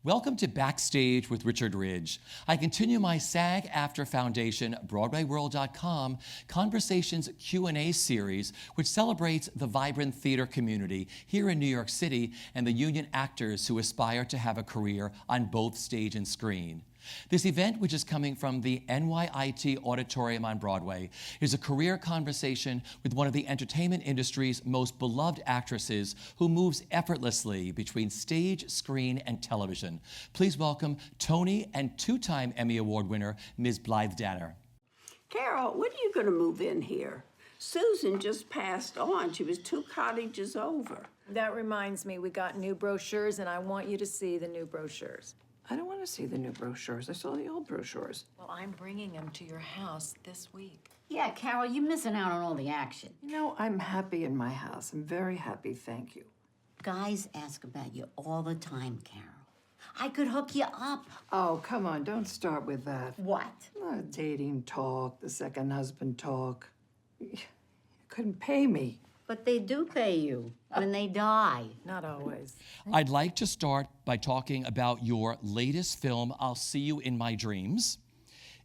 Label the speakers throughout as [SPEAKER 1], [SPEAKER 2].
[SPEAKER 1] Welcome to Backstage with Richard Ridge. I continue my SAG-AFTRA Foundation, BroadwayWorld.com, Conversations Q&A series, which celebrates the vibrant theater community here in New York City and the union actors who aspire to have a career on both stage and screen. This event, which is coming from the NYIT Auditorium on Broadway, is a career conversation with one of the entertainment industry's most beloved actresses who moves effortlessly between stage, screen, and television. Please welcome Tony and two-time Emmy Award winner, Ms. Blythe Danner.
[SPEAKER 2] Carol, when are you going to move in here? Susan just passed on. She was 2 cottages over.
[SPEAKER 3] That reminds me, we got new brochures, and I want you to see the new brochures.
[SPEAKER 4] I don't want to see the new brochures. I saw the old brochures.
[SPEAKER 3] Well, I'm bringing them to your house this week.
[SPEAKER 5] Yeah, Carol, you're missing out on all the action.
[SPEAKER 4] You know, I'm happy in my house. I'm very happy, thank you.
[SPEAKER 5] Guys ask about you all the time, Carol. I could hook you up.
[SPEAKER 4] Oh, come on, don't start with that.
[SPEAKER 5] What?
[SPEAKER 4] Dating talk, the second husband talk. You couldn't pay me.
[SPEAKER 5] But they do pay you when they die.
[SPEAKER 3] Not always.
[SPEAKER 1] I'd like to start by talking about your latest film, I'll See You in My Dreams.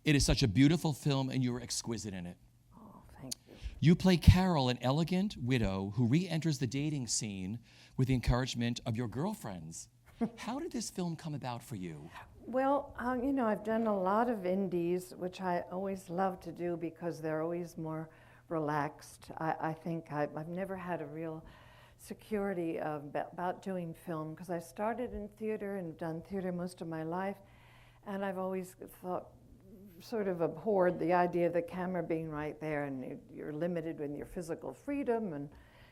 [SPEAKER 1] It is such a beautiful film, and you're exquisite in it.
[SPEAKER 4] Oh, thank you.
[SPEAKER 1] You play Carol, an elegant widow who re-enters the dating scene with the encouragement of your girlfriends. How did this film come about for you?
[SPEAKER 6] Well, you know, I've done a lot of indies, which I always love to do because they're always more relaxed. I think I've never had a real security about doing film because I started in theater and done theater most of my life, and I've always thought, sort of abhorred the idea of the camera being right there and you're limited in your physical freedom, and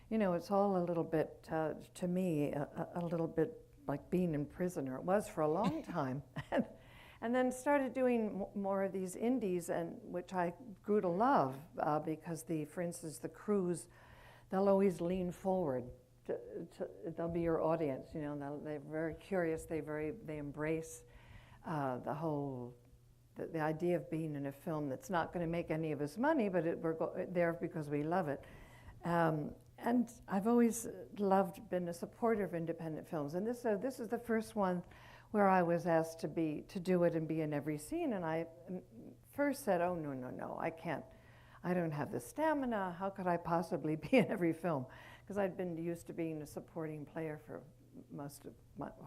[SPEAKER 6] you know, it's all a little bit, to me, a little bit like being in prison, or it was for a long time. And then started doing more of these indies, and which I grew to love because for instance, the crews, they'll always lean forward. They'll be your audience, you know. They're very curious. They embrace the idea of being in a film that's not going to make any of us money, but we're there because we love it. And I've always been a supporter of independent films, and this is the first one where I was asked to do it and be in every scene, and I first said, oh, no, I can't. I don't have the stamina. How could I possibly be in every film? Because I'd been used to being a supporting player for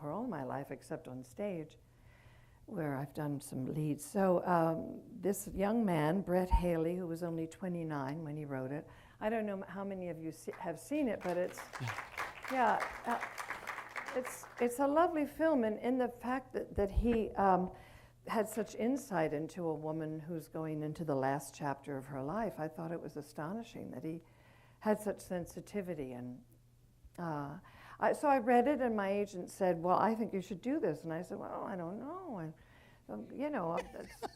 [SPEAKER 6] all my life, except on stage, where I've done some leads. So this young man, Brett Haley, who was only 29 when he wrote it, I don't know how many of you have seen it, but it's, it's a lovely film, and in the fact that he had such insight into a woman who's going into the last chapter of her life, I thought it was astonishing that he had such sensitivity. And so I read it, and my agent said, well, I think you should do this. And I said, well, I don't know. And you know,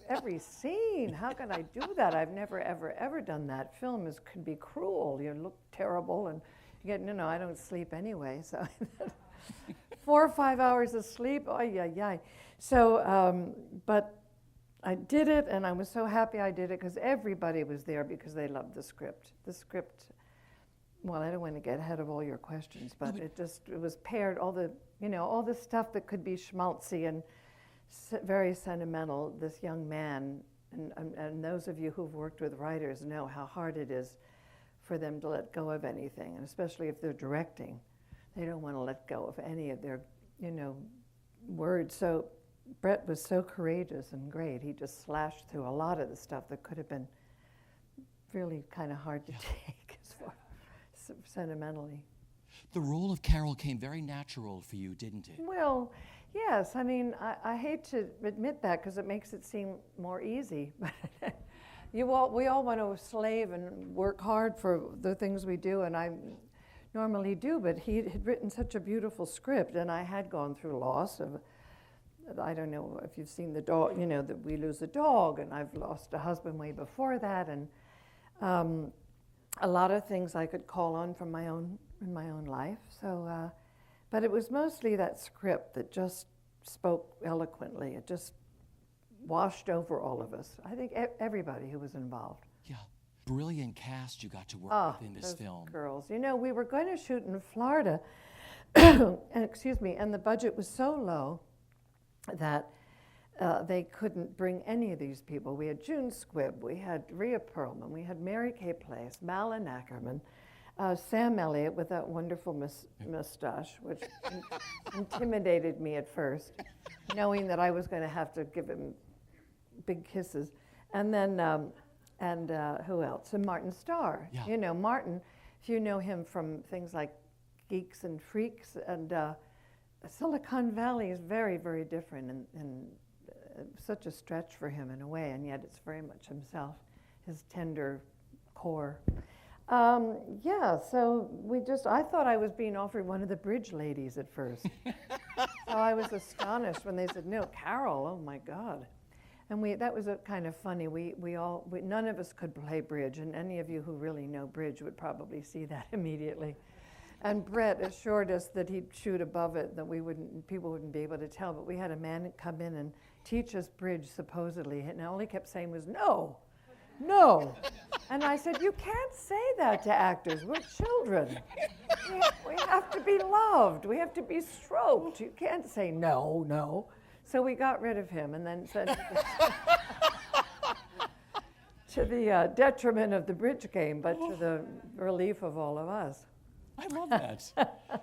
[SPEAKER 6] every scene, how can I do that? I've never, ever done that. Film could be cruel. You look terrible, and you get, I don't sleep anyway, so 4 or 5 hours of sleep, So, but I did it, and I was so happy I did it because everybody was there because they loved the script. The script, well, I don't want to get ahead of all your questions, but it was paired, all the stuff that could be schmaltzy and very sentimental. This young man, and those of you who've worked with writers know how hard it is for them to let go of anything, and especially if they're directing. They don't want to let go of any of their, words. So Brett was so courageous and great. He just slashed through a lot of the stuff that could have been really kind of hard to take as far sentimentally.
[SPEAKER 1] The role of Carol came very natural for you, didn't it?
[SPEAKER 6] Well, yes. I mean, I hate to admit that because it makes it seem more easy. But we all want to slave and work hard for the things we do, and I normally do. But he had written such a beautiful script, and I had gone through loss of. I don't know if you've seen the dog. That we lose a dog, and I've lost a husband way before that, and a lot of things I could call on from in my own life. So, but it was mostly that script that just spoke eloquently. It just washed over all of us. I think everybody who was involved.
[SPEAKER 1] Yeah, brilliant cast you got to work with in this film.
[SPEAKER 6] Girls, we were going to shoot in Florida, and the budget was so low that they couldn't bring any of these people. We had June Squibb, we had Rhea Perlman, we had Mary Kay Place, Malin Ackerman, Sam Elliott with that wonderful mustache, which intimidated me at first, knowing that I was going to have to give him big kisses. And then, who else? And Martin Starr.
[SPEAKER 1] Yeah.
[SPEAKER 6] You know, Martin, if you know him from things like Geeks and Freaks, and Silicon Valley is very, very different and such a stretch for him in a way, and yet it's very much himself, his tender core. Yeah, so I thought I was being offered one of the bridge ladies at first. So I was astonished when they said, no, Carol, oh my God. And that was kind of funny. None of us could play bridge, and any of you who really know bridge would probably see that immediately. And Brett assured us that he'd shoot above it, that people wouldn't be able to tell, but we had a man come in and teach us bridge, supposedly, and all he kept saying was, no, no. And I said, you can't say that to actors, we're children. We have to be loved, we have to be stroked. You can't say no, no. So we got rid of him and then said to the detriment of the bridge game, but to the relief of all of us.
[SPEAKER 1] I love that.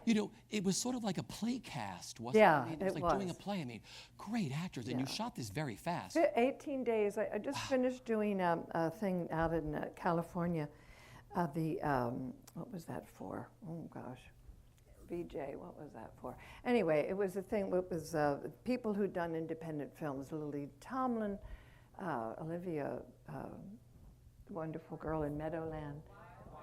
[SPEAKER 1] You know, it was sort of like a play cast, wasn't
[SPEAKER 6] Yeah,
[SPEAKER 1] it? It was
[SPEAKER 6] it
[SPEAKER 1] like doing a
[SPEAKER 6] was.
[SPEAKER 1] play. I mean, great actors, and you shot this very fast.
[SPEAKER 6] 18 days. I just finished doing a thing out in California. What was that for? Oh gosh, VJ. What was that for? Anyway, it was a thing. It was people who'd done independent films. Lily Tomlin, Olivia, the wonderful girl in Meadowland.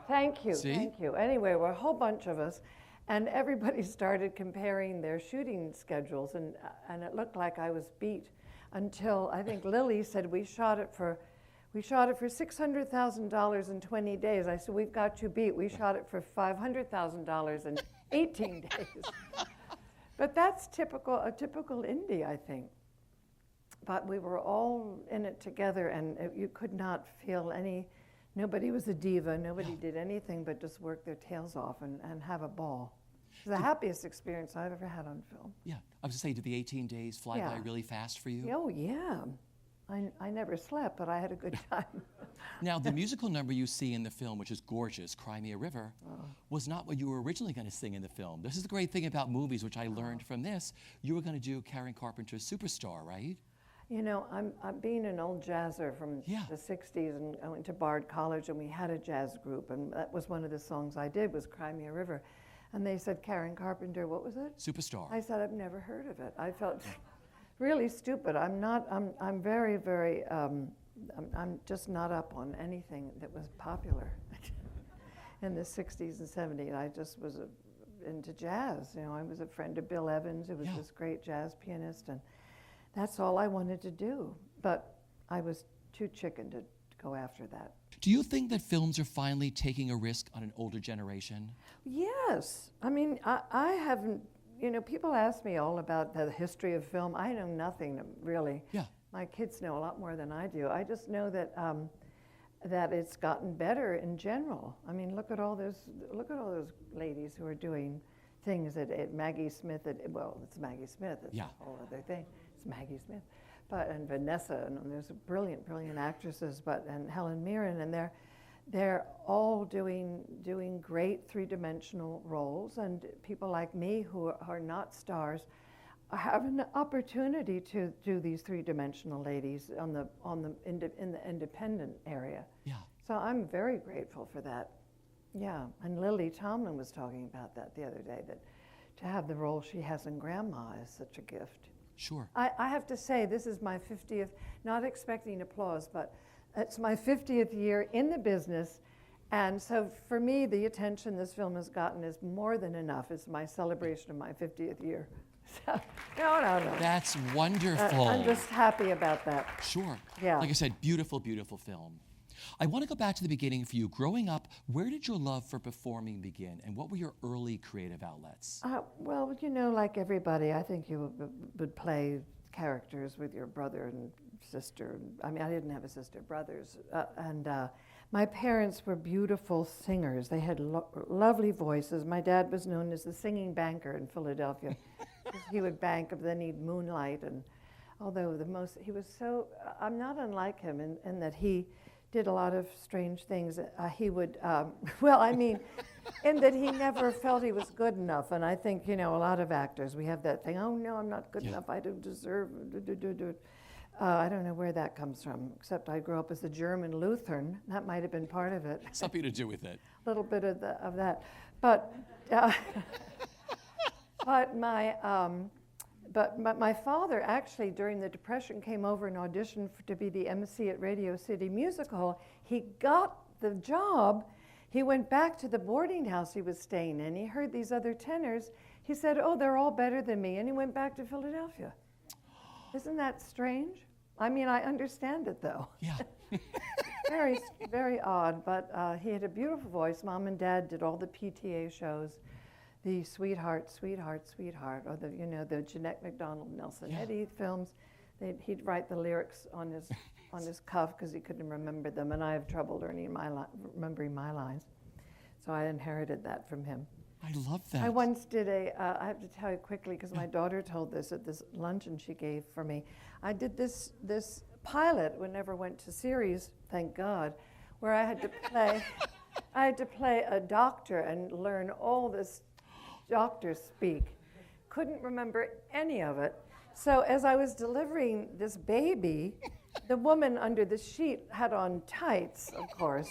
[SPEAKER 6] Thank you.
[SPEAKER 1] See?
[SPEAKER 6] Thank you. Anyway, we're a whole bunch of us, and everybody started comparing their shooting schedules, and it looked like I was beat until I think Lily said we shot it for $600,000 in 20 days. I said, we've got you beat. We shot it for $500,000 in 18 days. But that's a typical indie, I think. But we were all in it together, and you could not feel nobody was a diva, nobody did anything but just work their tails off and have a ball. It was the happiest experience I've ever had on film.
[SPEAKER 1] Yeah, I was going to say, did the 18 days fly by really fast for you?
[SPEAKER 6] Oh, yeah. I never slept, but I had a good time.
[SPEAKER 1] Now, the musical number you see in the film, which is gorgeous, Cry Me a River, was not what you were originally going to sing in the film. This is the great thing about movies, which I learned from this. You were going to do Karen Carpenter's Superstar, right?
[SPEAKER 6] You know, I'm being an old jazzer from the 60s, and I went to Bard College, and we had a jazz group, and that was one of the songs I did, was Cry Me a River. And they said, Karen Carpenter, what was it?
[SPEAKER 1] Superstar.
[SPEAKER 6] I said, I've never heard of it. I felt really stupid. I'm very, very, I'm just not up on anything that was popular in the 60s and 70s. I just was into jazz. You know, I was a friend of Bill Evans, who was this great jazz pianist, and that's all I wanted to do. But I was too chicken to go after that.
[SPEAKER 1] Do you think that films are finally taking a risk on an older generation?
[SPEAKER 6] Yes. I mean, I haven't, you know, people ask me all about the history of film. I know nothing, really.
[SPEAKER 1] Yeah.
[SPEAKER 6] My kids know a lot more than I do. I just know that that it's gotten better in general. I mean, look at all those ladies who are doing things at Maggie Smith. Well, it's Maggie Smith. It's a whole other thing. It's Maggie Smith, and Vanessa, and there's brilliant, brilliant actresses, and Helen Mirren, and they're all doing great three-dimensional roles, and people like me who are not stars have an opportunity to do these three-dimensional ladies in the independent area.
[SPEAKER 1] Yeah.
[SPEAKER 6] So I'm very grateful for that. Yeah, and Lily Tomlin was talking about that the other day, that to have the role she has in Grandma is such a gift.
[SPEAKER 1] Sure.
[SPEAKER 6] I have to say, this is my 50th, not expecting applause, but it's my 50th year in the business. And so for me, the attention this film has gotten is more than enough. It's my celebration of my 50th year. So, no.
[SPEAKER 1] That's wonderful.
[SPEAKER 6] I'm just happy about that.
[SPEAKER 1] Sure.
[SPEAKER 6] Yeah.
[SPEAKER 1] Like I said, beautiful, beautiful film. I want to go back to the beginning for you. Growing up, where did your love for performing begin, and what were your early creative outlets?
[SPEAKER 6] Well, you know, like everybody, I think you would play characters with your brother and sister. I mean, I didn't have a sister, brothers. And my parents were beautiful singers. They had lovely voices. My dad was known as the singing banker in Philadelphia. 'cause he would bank, but then he'd moonlight. And although he was so, I'm not unlike him in that he did a lot of strange things. He would, well, I mean, in that he never felt he was good enough. And I think, a lot of actors, we have that thing, oh no, I'm not good enough, I don't deserve, I don't know where that comes from, except I grew up as a German Lutheran. That might have been part of it.
[SPEAKER 1] Something to do with it.
[SPEAKER 6] A little bit of that. But, but my father actually, during the Depression, came over and auditioned to be the MC at Radio City Music Hall. He got the job. He went back to the boarding house he was staying in. He heard these other tenors. He said, oh, they're all better than me. And he went back to Philadelphia. Isn't that strange? I mean, I understand it, though.
[SPEAKER 1] Yeah.
[SPEAKER 6] Very, very odd, but he had a beautiful voice. Mom and Dad did all the PTA shows, the Sweetheart, Sweetheart, Sweetheart, or the Jeanette MacDonald, Nelson Eddy films. He'd write the lyrics on his cuff because he couldn't remember them, and I have trouble remembering my lines. So I inherited that from him.
[SPEAKER 1] I love that.
[SPEAKER 6] I once did I have to tell you quickly because my daughter told this at this luncheon she gave for me. I did this pilot, we never went to series, thank God, where I had to play a doctor and learn all this doctor speak. Couldn't remember any of it. So as I was delivering this baby, the woman under the sheet had on tights, of course.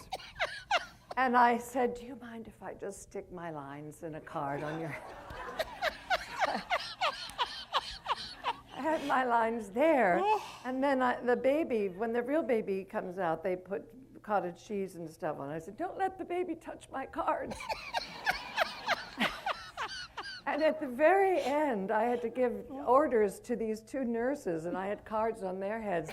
[SPEAKER 6] And I said, do you mind if I just stick my lines in a card on your... I had my lines there. And then the baby, when the real baby comes out, they put cottage cheese and stuff on it. I said, don't let the baby touch my cards. And at the very end, I had to give orders to these two nurses, and I had cards on their heads.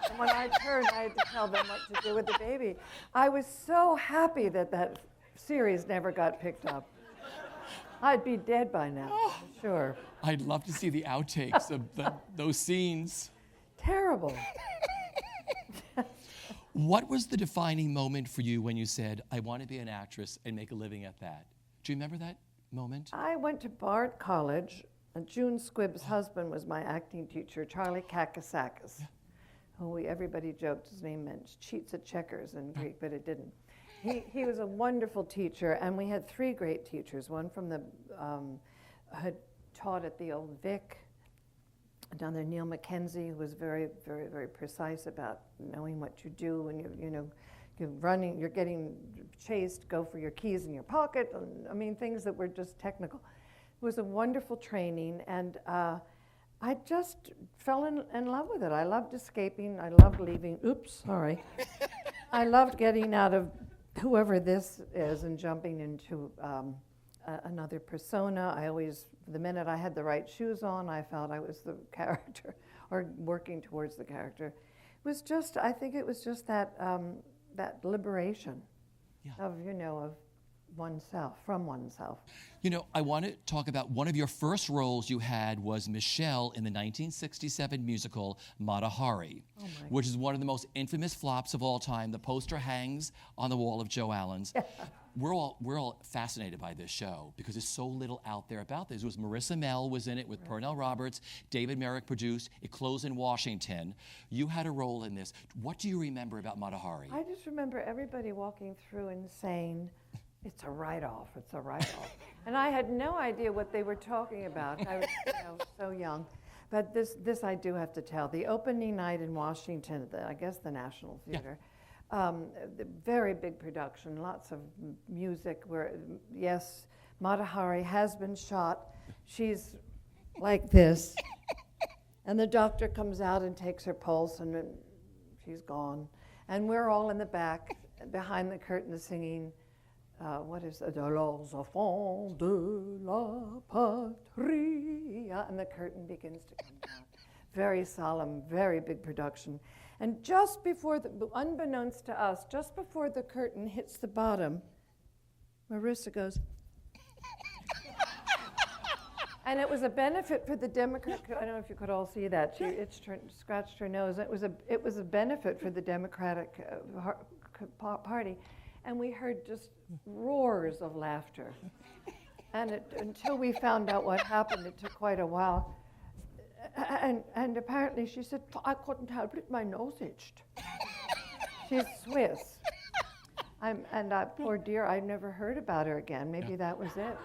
[SPEAKER 6] And when I turned, I had to tell them what to do with the baby. I was so happy that series never got picked up. I'd be dead by now, for sure.
[SPEAKER 1] I'd love to see the outtakes of those scenes.
[SPEAKER 6] Terrible.
[SPEAKER 1] What was the defining moment for you when you said, I want to be an actress and make a living at that? Do you remember that moment?
[SPEAKER 6] I went to Bard College, and June Squibb's husband was my acting teacher, Charlie Kakisakis. Yeah. Everybody joked his name meant cheats at checkers in Greek, but it didn't. He was a wonderful teacher, and we had three great teachers. One from had taught at the old Vic. Another, Neil Mackenzie, who was very, very, very precise about knowing what you do when you're running, you're getting chased, go for your keys in your pocket. I mean, things that were just technical. It was a wonderful training, and I just fell in love with it. I loved escaping. I loved leaving. Oops, sorry. I loved getting out of whoever this is and jumping into another persona. The minute I had the right shoes on, I felt I was the character or working towards the character. It was just, I think it was just that liberation of oneself, from oneself.
[SPEAKER 1] I want to talk about one of your first roles you had was Michelle in the 1967 musical Mahari, which is one of the most infamous flops of all time. The poster hangs on the wall of Joe Allen's. Yeah. We're all fascinated by this show because there's so little out there about this. It was Marissa Mell was in it with Pernell Roberts. David Merrick produced. It closed in Washington. You had a role in this. What do you remember about Mahari?
[SPEAKER 6] I just remember everybody walking through and saying, it's a write-off, it's a write-off. And I had no idea what they were talking about. I was so young. But this I do have to tell. The opening night in Washington, I guess the National Theater, the very big production, lots of music where, yes, Mahari has been shot. She's like this. And the doctor comes out and takes her pulse, and then she's gone. And we're all in the back, behind the curtain, singing, what is it? Les enfants de la patrie. And the curtain begins to come down. Very solemn, very big production. And just before, unbeknownst to us, just before the curtain hits the bottom, Marissa goes, and it was a benefit for the Democrat. I don't know if you could all see that. She scratched her nose. It was a benefit for the Democratic Party, and we heard just roars of laughter. And until we found out what happened, it took quite a while. And apparently she said, I couldn't help it, my nose itched. She's Swiss. Poor dear, I never heard about her again. Maybe that was it.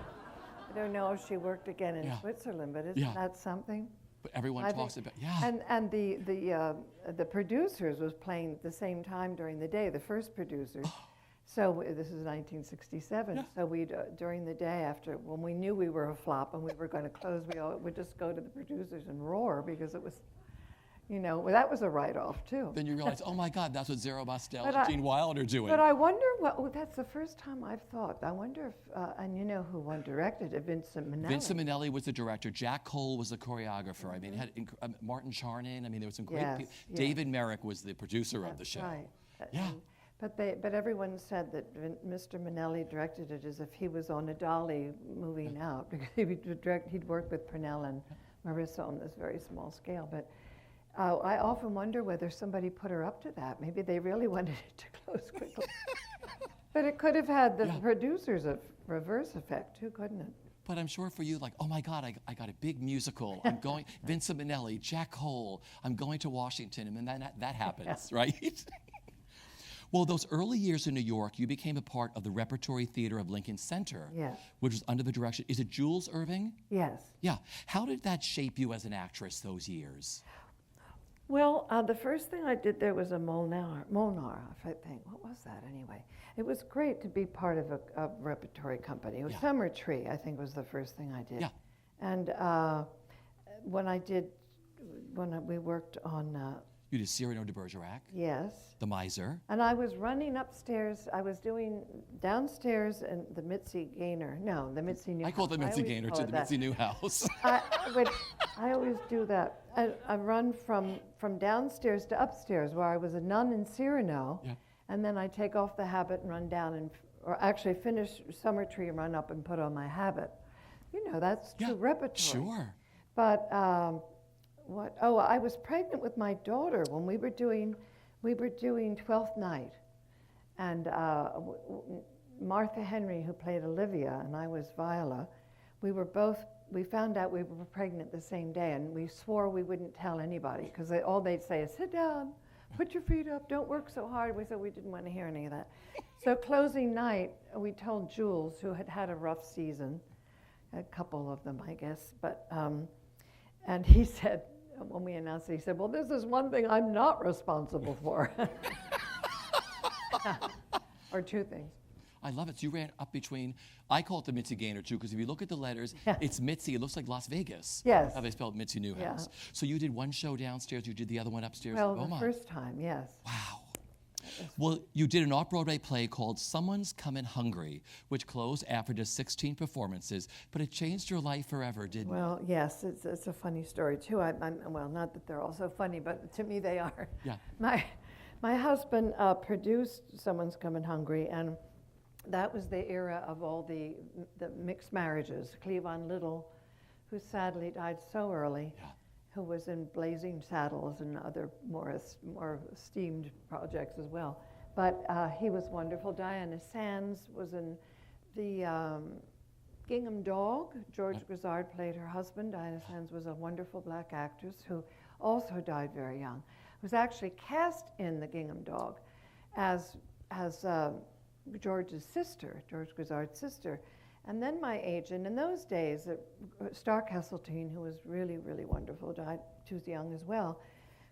[SPEAKER 6] I don't know if she worked again in Switzerland, but isn't that something?
[SPEAKER 1] But everyone talks about,
[SPEAKER 6] And the producers was playing at the same time during the day, the first producers. So this is 1967.
[SPEAKER 1] Yeah.
[SPEAKER 6] So we during the day after, when we knew we were a flop and we were going to close, we all would just go to the producers and roar because it was, well, that was a write-off too.
[SPEAKER 1] Then you realize, oh my God, that's what Zero Mostel and Gene Wilder are doing.
[SPEAKER 6] But I wonder that's the first time I've thought. I wonder if, and you know who one directed it, Vincent Minnelli.
[SPEAKER 1] Vincent Minnelli was the director. Jack Cole was the choreographer. I mean, it had Martin Charnin. I mean, there was some great people.
[SPEAKER 6] Yes.
[SPEAKER 1] David Merrick was the producer of the show.
[SPEAKER 6] Right.
[SPEAKER 1] Yeah.
[SPEAKER 6] But everyone said that Mr. Minnelli directed it as if he was on a dolly moving out, because he'd worked with Purnell and Marissa on this very small scale. But I often wonder whether somebody put her up to that. Maybe they really wanted it to close quickly. But it could have had the producers a reverse effect too, couldn't it?
[SPEAKER 1] But I'm sure for you, like, oh my God, I got a big musical. I'm going, Vincent Minnelli, Jack Cole, I'm going to Washington, and then that happens, right? Well, those early years in New York, you became a part of the Repertory Theater of Lincoln Center, which was under the direction, is it Jules Irving?
[SPEAKER 6] Yes.
[SPEAKER 1] Yeah. How did that shape you as an actress those years?
[SPEAKER 6] Well, the first thing I did there was a Molnar, I think. What was that anyway? It was great to be part of a repertory company. It was Summer Tree, I think, was the first thing I did.
[SPEAKER 1] Yeah.
[SPEAKER 6] And when we worked on...
[SPEAKER 1] You did Cyrano de Bergerac.
[SPEAKER 6] Yes.
[SPEAKER 1] The Miser.
[SPEAKER 6] And I was running upstairs. I was doing downstairs in the Mitzi Gaynor. No, the Mitzi Newhouse.
[SPEAKER 1] I call it the Mitzi Gaynor to the Mitzi Newhouse.
[SPEAKER 6] I always do that. I run from downstairs to upstairs, where I was a nun in Cyrano, and then I take off the habit and run down or actually finish Summer Tree and run up and put on my habit. That's true repertory.
[SPEAKER 1] Sure.
[SPEAKER 6] But I was pregnant with my daughter when we were doing Twelfth Night, and Martha Henry, who played Olivia, and I was Viola. We found out we were pregnant the same day, and we swore we wouldn't tell anybody, because all they'd say is, sit down, put your feet up, don't work so hard. We said we didn't want to hear any of that. So closing night, we told Jules, who had a rough season, a couple of them, I guess, but, and he said, when we announced it, he said, well, this is one thing I'm not responsible for. Or two things.
[SPEAKER 1] I love it. So you ran up between, I call it the Mitzi Gaynor too, because if you look at the letters, it's Mitzi. It looks like Las Vegas.
[SPEAKER 6] Yes.
[SPEAKER 1] How they spelled Mitzi Newhouse.
[SPEAKER 6] Yeah.
[SPEAKER 1] So you did one show downstairs, you did the other one upstairs
[SPEAKER 6] Well,
[SPEAKER 1] at Beaumont.
[SPEAKER 6] the first time, yes.
[SPEAKER 1] Wow. Well, you did an off-Broadway play called Someone's Comin' Hungry, which closed after just 16 performances, but it changed your life forever, didn't it?
[SPEAKER 6] Well, yes, it's a funny story too. Well, not that they're all so funny, but to me they are.
[SPEAKER 1] Yeah.
[SPEAKER 6] My husband produced Someone's Comin' Hungry, and that was the era of all the mixed marriages. Cleavon Little, who sadly died so early, who was in Blazing Saddles and other more esteemed projects as well. But he was wonderful. Diana Sands was in the Gingham Dog. George Grizzard played her husband. Diana Sands was a wonderful black actress who also died very young. Was actually cast in the Gingham Dog as George's sister, George Grizzard's sister. And then my agent, in those days, Stark Hesseltine, who was really, really wonderful, died, she was young as well,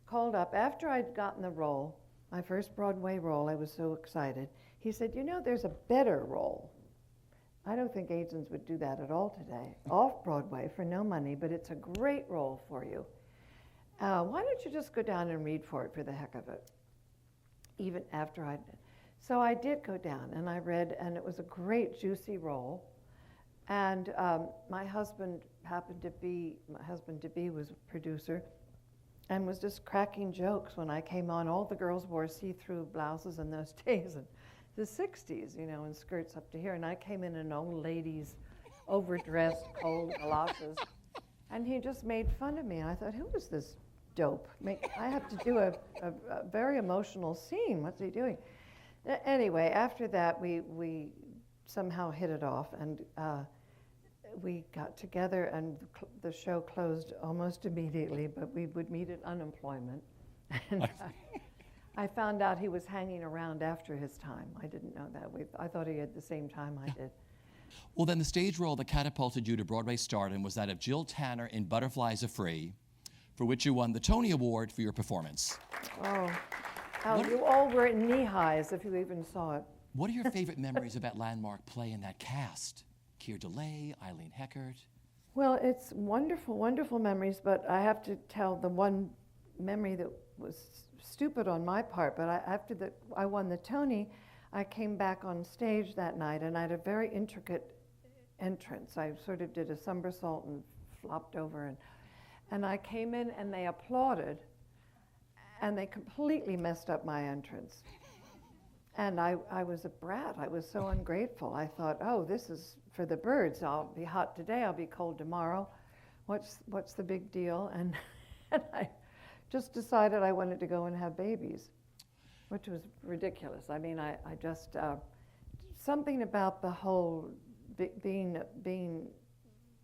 [SPEAKER 6] called up after I'd gotten the role, my first Broadway role. I was so excited. He said, there's a better role. I don't think agents would do that at all today. Off Broadway for no money, but it's a great role for you. Why don't you just go down and read for it for the heck of it? Even after So I did go down and I read, and it was a great, juicy role. And my husband to be was a producer and was just cracking jokes when I came on. All the girls wore see-through blouses in those days, in the 60s, and skirts up to here. And I came in old ladies, overdressed, cold galoshes. And he just made fun of me. And I thought, who is this dope? I have to do a very emotional scene. What's he doing? Anyway, after that, we somehow hit it off, and we got together and the show closed almost immediately, but we would meet at unemployment. And I found out he was hanging around after his time. I didn't know that. I thought he had the same time I did.
[SPEAKER 1] Well, then the stage role that catapulted you to Broadway stardom was that of Jill Tanner in Butterflies Are Free, for which you won the Tony Award for your performance.
[SPEAKER 6] Oh, you all were in knee highs if you even saw it.
[SPEAKER 1] What are your favorite memories of that landmark play and that cast? Keir DeLay, Eileen Heckert.
[SPEAKER 6] Well, it's wonderful, wonderful memories, but I have to tell the one memory that was stupid on my part, but after I won the Tony, I came back on stage that night and I had a very intricate entrance. I sort of did a somersault and flopped over, and I came in and they applauded, and they completely messed up my entrance. And I was a brat. I was so ungrateful. I thought, oh, this is for the birds. I'll be hot today, I'll be cold tomorrow. What's the big deal? And I just decided I wanted to go and have babies, which was ridiculous. I mean, I just, something about the whole being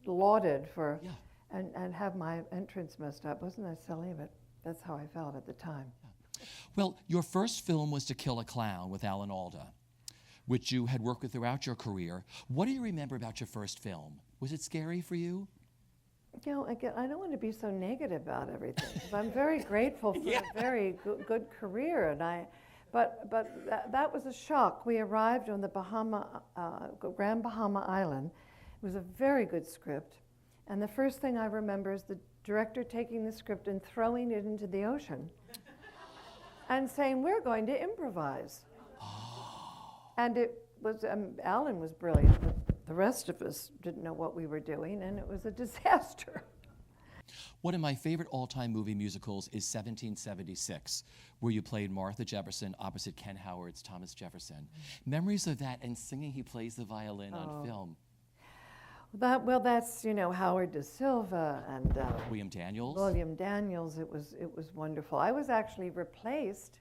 [SPEAKER 6] lauded for, and have my entrance messed up. Wasn't that silly? But that's how I felt at the time.
[SPEAKER 1] Well, your first film was To Kill a Clown with Alan Alda, which you had worked with throughout your career. What do you remember about your first film? Was it scary for you?
[SPEAKER 6] You know, again, I don't want to be so negative about everything, 'cause I'm very grateful for a very good career, but that was a shock. We arrived on the Grand Bahama Island. It was a very good script, and the first thing I remember is the director taking the script and throwing it into the ocean and saying, "We're going to improvise." And it was, Alan was brilliant, but the rest of us didn't know what we were doing, and it was a disaster.
[SPEAKER 1] One of my favorite all-time movie musicals is 1776, where you played Martha Jefferson opposite Ken Howard's Thomas Jefferson. Memories of that and singing he plays the violin on film.
[SPEAKER 6] That's, Howard Da Silva and
[SPEAKER 1] William Daniels.
[SPEAKER 6] William Daniels. It was wonderful. I was actually replaced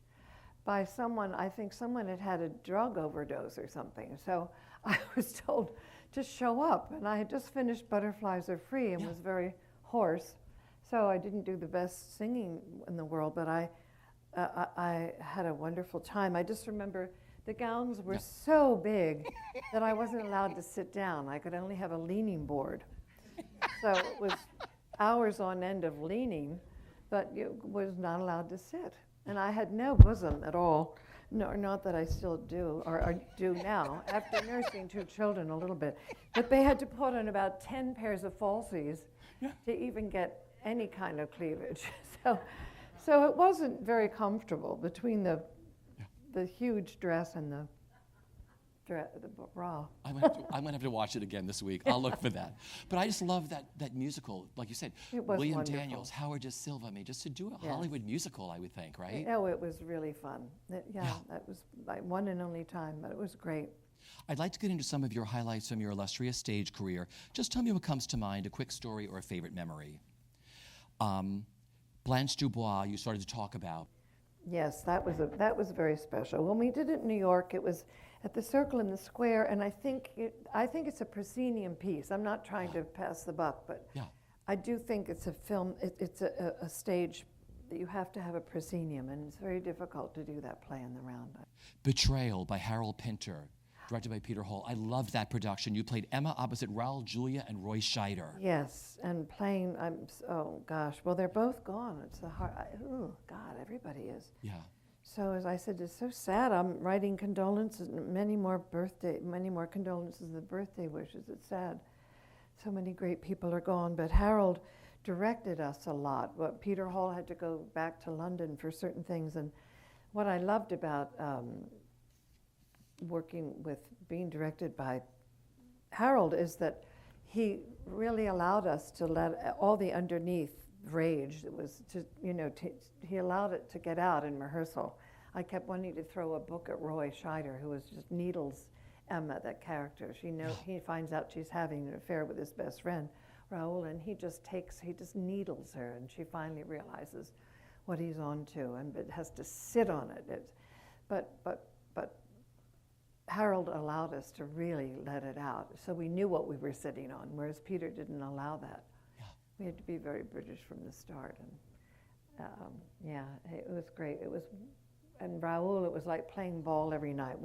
[SPEAKER 6] by someone. I think someone had a drug overdose or something. So I was told to show up, and I had just finished Butterflies Are Free and was very hoarse. So I didn't do the best singing in the world, but I had a wonderful time. I just remember the gowns were so big that I wasn't allowed to sit down. I could only have a leaning board. So it was hours on end of leaning, but you was not allowed to sit. And I had no bosom at all. No, not that I still do, or do now, after nursing 2 children a little bit. But they had to put on about 10 pairs of falsies to even get any kind of cleavage. So it wasn't very comfortable between the huge dress and the bra.
[SPEAKER 1] I'm gonna have to watch it again this week. I'll look for that. But I just love that musical, like you said.
[SPEAKER 6] It was
[SPEAKER 1] William
[SPEAKER 6] wonderful.
[SPEAKER 1] Daniels, Howard Da Silva. I mean, just to do a Hollywood musical, I would think, right?
[SPEAKER 6] Oh, it was really fun. That was my one and only time, but it was great.
[SPEAKER 1] I'd like to get into some of your highlights from your illustrious stage career. Just tell me what comes to mind, a quick story or a favorite memory. Blanche Dubois, you started to talk about.
[SPEAKER 6] Yes, that was very special. When we did it in New York, it was at the Circle in the Square, and I think it's a proscenium piece. I'm not trying to pass the buck, but I do think it's a film. It's a stage that you have to have a proscenium, and it's very difficult to do that play in the round.
[SPEAKER 1] Betrayal by Harold Pinter, directed by Peter Hall. I loved that production. You played Emma opposite Raoul Julia and Roy Scheider.
[SPEAKER 6] Yes, and playing. Oh gosh, well they're both gone. It's the hard. Oh God, everybody is.
[SPEAKER 1] Yeah.
[SPEAKER 6] So as I said, it's so sad. I'm writing condolences, many more condolences than birthday wishes. It's sad. So many great people are gone, but Harold directed us a lot. But Peter Hall had to go back to London for certain things, and what I loved about being directed by Harold is that he really allowed us to let all the underneath rage that was he allowed it to get out in rehearsal. I kept wanting to throw a book at Roy Scheider, who was just needles Emma, that character. He finds out she's having an affair with his best friend, Raoul, and he just needles her, and she finally realizes what he's on to, and it has to sit on it. But Harold allowed us to really let it out, so we knew what we were sitting on, whereas Peter didn't allow that.
[SPEAKER 1] Yeah.
[SPEAKER 6] We had to be very British from the start, and yeah, it was great. It was, and Raoul, it was like playing ball every night.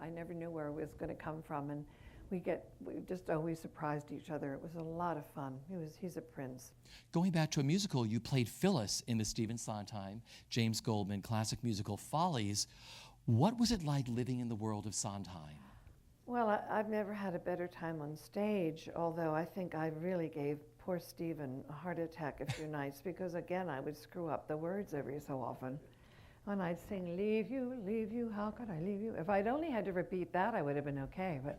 [SPEAKER 6] I never knew where it was going to come from, and we just always surprised each other. It was a lot of fun. He's a prince.
[SPEAKER 1] Going back to a musical, you played Phyllis in the Stephen Sondheim, James Goldman classic musical Follies. What was it like living in the world of Sondheim?
[SPEAKER 6] Well, I've never had a better time on stage, although I think I really gave poor Stephen a heart attack a few nights because, again, I would screw up the words every so often. And I'd sing, leave you, how could I leave you? If I'd only had to repeat that, I would have been okay, but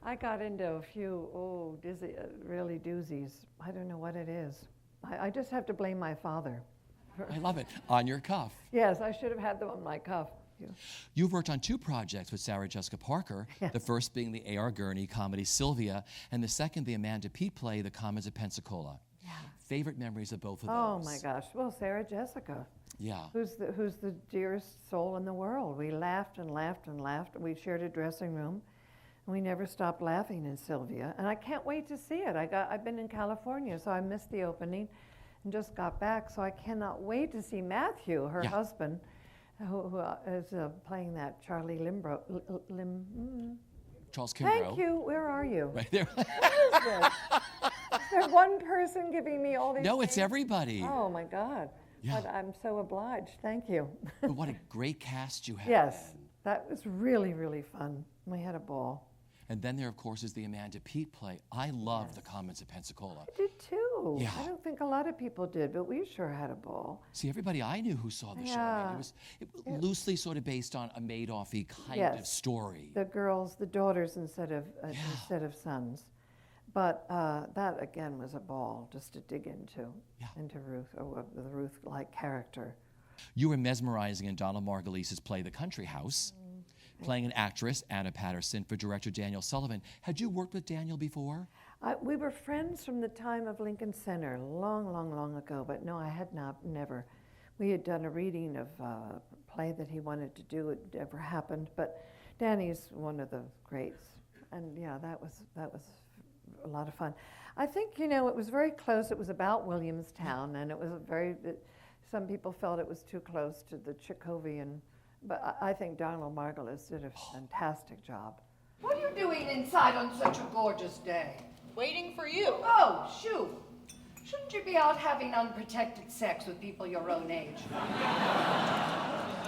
[SPEAKER 6] I got into a few, really doozies. I don't know what it is. I just have to blame my father.
[SPEAKER 1] I love it. On your cuff.
[SPEAKER 6] Yes, I should have had them on my cuff.
[SPEAKER 1] You've worked on 2 projects with Sarah Jessica Parker, the first being the A.R. Gurney comedy Sylvia, and the second the Amanda Peet play, The Comets of Pensacola. Yeah. Favorite memories of both of those?
[SPEAKER 6] Oh my gosh, well, Sarah Jessica.
[SPEAKER 1] Yeah.
[SPEAKER 6] Who's the dearest soul in the world. We laughed and laughed and laughed. We shared a dressing room, and we never stopped laughing in Sylvia. And I can't wait to see it. I've been in California, so I missed the opening and just got back, so I cannot wait to see Matthew, her husband, who is playing that Charlie
[SPEAKER 1] Charles Kimbrough.
[SPEAKER 6] Thank you. Where are you?
[SPEAKER 1] Right there.
[SPEAKER 6] What is this? Is there one person giving me all these
[SPEAKER 1] No, it's
[SPEAKER 6] names?
[SPEAKER 1] everybody.
[SPEAKER 6] Oh, my God.
[SPEAKER 1] Yeah.
[SPEAKER 6] But I'm so obliged. Thank you.
[SPEAKER 1] But what a great cast you had.
[SPEAKER 6] Yes, that was really, really fun. We had a ball.
[SPEAKER 1] And then there, of course, is the Amanda Peet play. I love The Comets of Pensacola.
[SPEAKER 6] I did too.
[SPEAKER 1] Yeah.
[SPEAKER 6] I don't think a lot of people did, but we sure had a ball.
[SPEAKER 1] See, everybody I knew who saw the show, I mean, it was loosely sort of based on a Madoff-y kind of story.
[SPEAKER 6] The girls, the daughters instead of sons. But that, again, was a ball just to dig into Ruth, or the Ruth-like character.
[SPEAKER 1] You were mesmerizing in Donald Margulies' play The Country House, playing an actress, Anna Patterson, for director Daniel Sullivan. Had you worked with Daniel before?
[SPEAKER 6] We were friends from the time of Lincoln Center, long, long, long ago, but no, I had never. We had done a reading of a play that he wanted to do. It never happened, but Danny's one of the greats. And yeah, that was a lot of fun. I think, it was very close. It was about Williamstown, and it was some people felt it was too close to the Chekhovian, but I think Donald Margulies did a fantastic job.
[SPEAKER 4] What are you doing inside on such a gorgeous day?
[SPEAKER 7] Waiting for you.
[SPEAKER 4] Oh, shoot. Shouldn't you be out having unprotected sex with people your own age?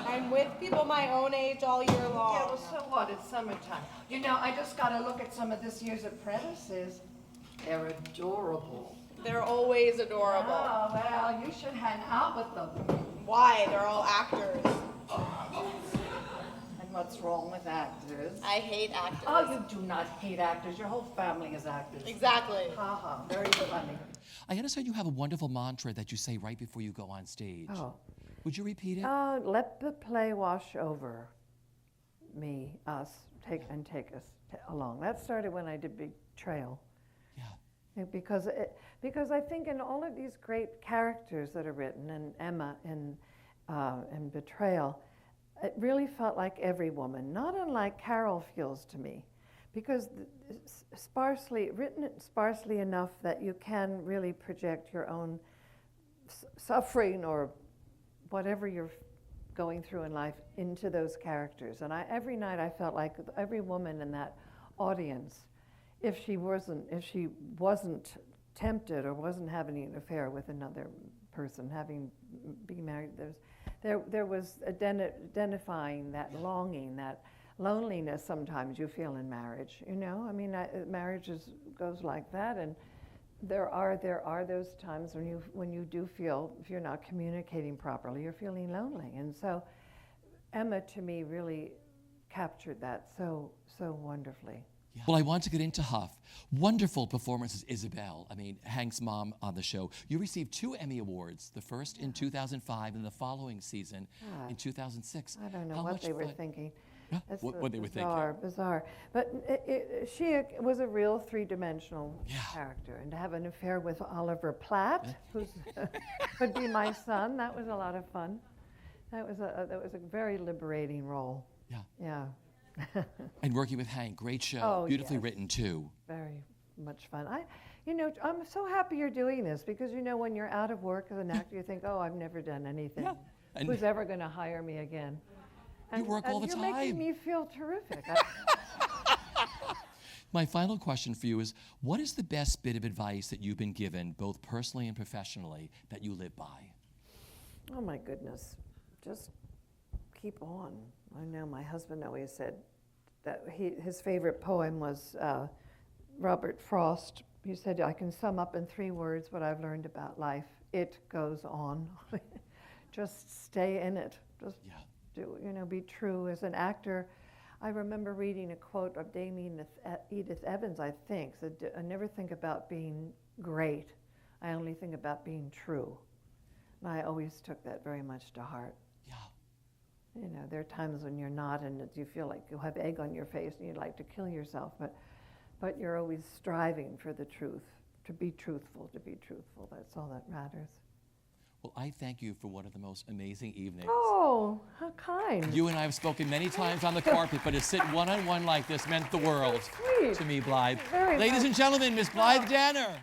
[SPEAKER 7] I'm with people my own age all year long.
[SPEAKER 4] Yeah, well, so what? It's summertime. I just got to look at some of this year's apprentices. They're adorable.
[SPEAKER 7] They're always adorable.
[SPEAKER 4] Oh, well, you should hang out with them.
[SPEAKER 7] Why? They're all actors.
[SPEAKER 4] And what's wrong with actors?
[SPEAKER 7] I hate actors.
[SPEAKER 4] Oh, you do not hate actors. Your whole family is actors.
[SPEAKER 7] Exactly.
[SPEAKER 4] Ha ha, very funny.
[SPEAKER 1] I understand you have a wonderful mantra that you say right before you go on stage.
[SPEAKER 6] Oh.
[SPEAKER 1] Would you repeat it?
[SPEAKER 6] Let the play wash over me, us, take us along. That started when I did Betrayal.
[SPEAKER 1] Yeah.
[SPEAKER 6] Because I think in all of these great characters that are written, and Emma in Betrayal, it really felt like every woman, not unlike Carol feels to me, because written sparsely enough that you can really project your own suffering or whatever you're going through in life into those characters. And every night I felt like every woman in that audience, if she wasn't tempted or wasn't having an affair with another person, being married, there was identifying that longing, that loneliness sometimes you feel in marriage. Marriage goes like that, and there are those times when you do feel, if you're not communicating properly, you're feeling lonely. And so Emma, to me, really captured that so wonderfully.
[SPEAKER 1] Yeah. Well, I want to get into Huff. Wonderful performances, Isabel. I mean, Hank's mom on the show. You received 2 Emmy Awards, the first in 2005 and the following season in 2006.
[SPEAKER 6] I don't know
[SPEAKER 1] How
[SPEAKER 6] what
[SPEAKER 1] much
[SPEAKER 6] they were
[SPEAKER 1] fun?
[SPEAKER 6] thinking.
[SPEAKER 1] Yeah,
[SPEAKER 6] That's
[SPEAKER 1] what they were thinking.
[SPEAKER 6] Bizarre. But she was a real three-dimensional character. And to have an affair with Oliver Platt, who could be my son, that was a lot of fun. That was a very liberating role.
[SPEAKER 1] Yeah.
[SPEAKER 6] Yeah.
[SPEAKER 1] And working with Hank, great show.
[SPEAKER 6] Oh,
[SPEAKER 1] Beautifully
[SPEAKER 6] yes.
[SPEAKER 1] written, too.
[SPEAKER 6] Very much fun. I'm so happy you're doing this because, when you're out of work as an actor, you think, oh, I've never done anything.
[SPEAKER 1] Yeah. And
[SPEAKER 6] Who's ever going to hire me again?
[SPEAKER 1] You work all the
[SPEAKER 6] You're
[SPEAKER 1] time.
[SPEAKER 6] making me feel terrific.
[SPEAKER 1] My final question for you is, what is the best bit of advice that you've been given, both personally and professionally, that you live by?
[SPEAKER 6] Oh, my goodness. Just keep on. I know my husband always said that his favorite poem was Robert Frost. He said, I can sum up in 3 words what I've learned about life. It goes on. Just stay in it. Just be true. As an actor, I remember reading a quote of Dame Edith Evans, I think, said, I never think about being great. I only think about being true. And I always took that very much to heart.
[SPEAKER 1] Yeah.
[SPEAKER 6] There are times when you're not and you feel like you have egg on your face and you'd like to kill yourself, but you're always striving for the truth, to be truthful. That's all that matters.
[SPEAKER 1] Well, I thank you for one of the most amazing evenings.
[SPEAKER 6] Oh, how kind.
[SPEAKER 1] You and I have spoken many times on the carpet, but to sit one-on-one like this meant the world
[SPEAKER 6] Sweet.
[SPEAKER 1] to me, Blythe.
[SPEAKER 6] Very
[SPEAKER 1] Ladies
[SPEAKER 6] much.
[SPEAKER 1] and gentlemen, Miss Blythe Danner.